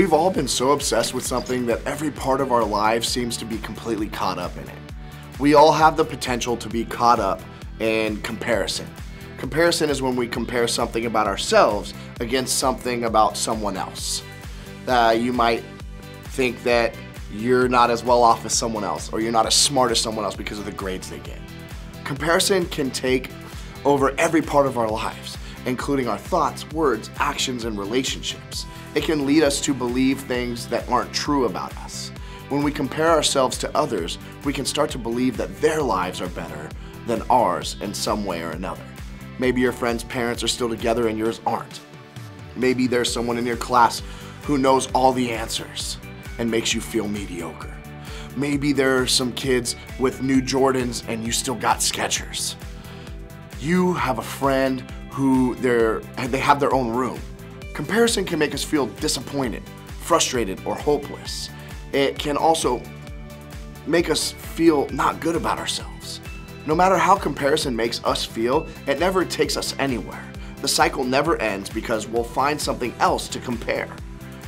We've all been so obsessed with something that every part of our lives seems to be completely caught up in it. We all have the potential to be caught up in comparison. Comparison is when we compare something about ourselves against something about someone else. You might think that you're not as well off as someone else, or you're not as smart as someone else because of the grades they get. Comparison can take over every part of our lives, including our thoughts, words, actions, and relationships. It can lead us to believe things that aren't true about us. When we compare ourselves to others, we can start to believe that their lives are better than ours in some way or another. Maybe your friend's parents are still together and yours aren't. Maybe there's someone in your class who knows all the answers and makes you feel mediocre. Maybe there are some kids with new Jordans and you still got Skechers. You have a friend who they have their own room. Comparison can make us feel disappointed, frustrated, or hopeless. It can also make us feel not good about ourselves. No matter how comparison makes us feel, it never takes us anywhere. The cycle never ends because we'll find something else to compare.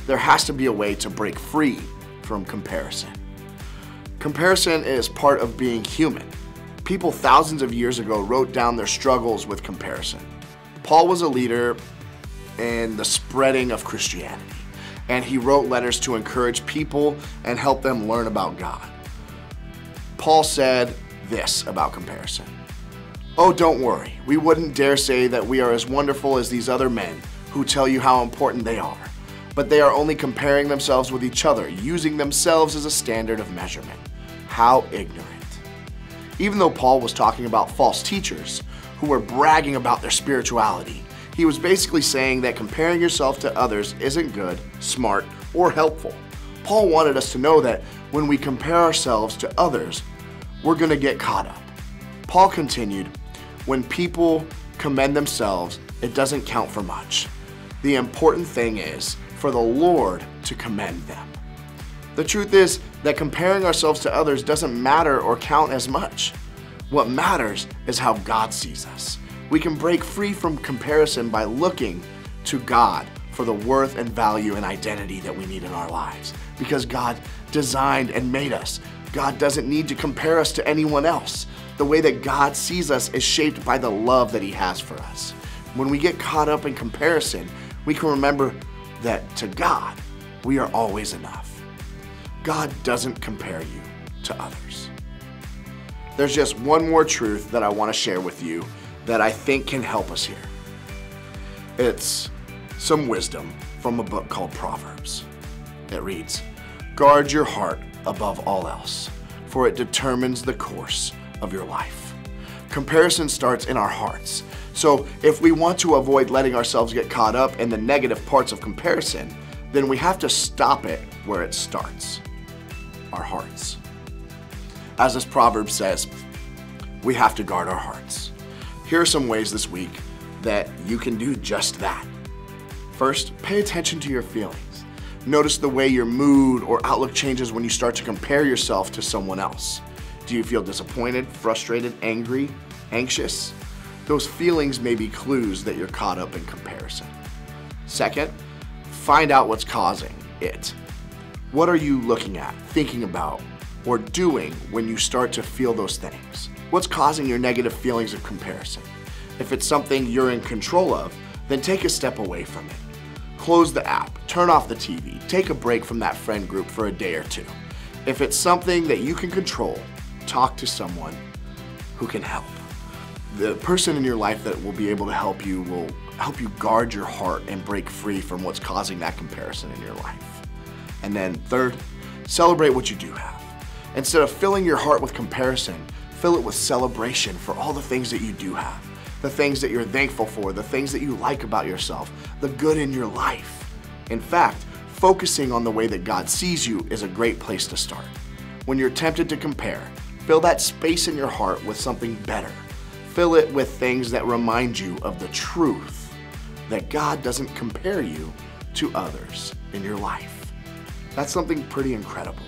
There has to be a way to break free from comparison. Comparison is part of being human. People thousands of years ago wrote down their struggles with comparison. Paul was a leader in the spreading of Christianity, and he wrote letters to encourage people and help them learn about God. Paul said this about comparison: "Oh, don't worry, we wouldn't dare say that we are as wonderful as these other men who tell you how important they are, but they are only comparing themselves with each other, using themselves as a standard of measurement. How ignorant." Even though Paul was talking about false teachers who were bragging about their spirituality, he was basically saying that comparing yourself to others isn't good, smart, or helpful. Paul wanted us to know that when we compare ourselves to others, we're going to get caught up. Paul continued, "When people commend themselves, it doesn't count for much. The important thing is for the Lord to commend them." The truth is that comparing ourselves to others doesn't matter or count as much. What matters is how God sees us. We can break free from comparison by looking to God for the worth and value and identity that we need in our lives. Because God designed and made us. God doesn't need to compare us to anyone else. The way that God sees us is shaped by the love that He has for us. When we get caught up in comparison, we can remember that to God, we are always enough. God doesn't compare you to others. There's just one more truth that I want to share with you that I think can help us here. It's some wisdom from a book called Proverbs. It reads, "Guard your heart above all else, for it determines the course of your life." Comparison starts in our hearts. So if we want to avoid letting ourselves get caught up in the negative parts of comparison, then we have to stop it where it starts, our hearts. As this proverb says, we have to guard our hearts. Here are some ways this week that you can do just that. First, pay attention to your feelings. Notice the way your mood or outlook changes when you start to compare yourself to someone else. Do you feel disappointed, frustrated, angry, anxious? Those feelings may be clues that you're caught up in comparison. Second, find out what's causing it. What are you looking at, thinking about, or doing when you start to feel those things? What's causing your negative feelings of comparison? If it's something you're in control of, then take a step away from it. Close the app, turn off the TV, take a break from that friend group for a day or two. If it's something that you can control, talk to someone who can help. The person in your life that will be able to help you will help you guard your heart and break free from what's causing that comparison in your life. And then third, celebrate what you do have. Instead of filling your heart with comparison, fill it with celebration for all the things that you do have, the things that you're thankful for, the things that you like about yourself, the good in your life. In fact, focusing on the way that God sees you is a great place to start. When you're tempted to compare, fill that space in your heart with something better. Fill it with things that remind you of the truth that God doesn't compare you to others in your life. That's something pretty incredible.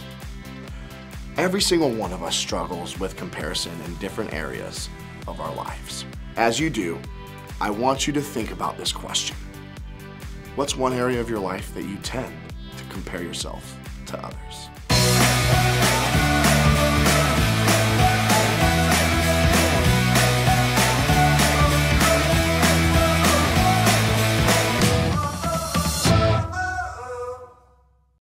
Every single one of us struggles with comparison in different areas of our lives. As you do, I want you to think about this question. What's one area of your life that you tend to compare yourself to others.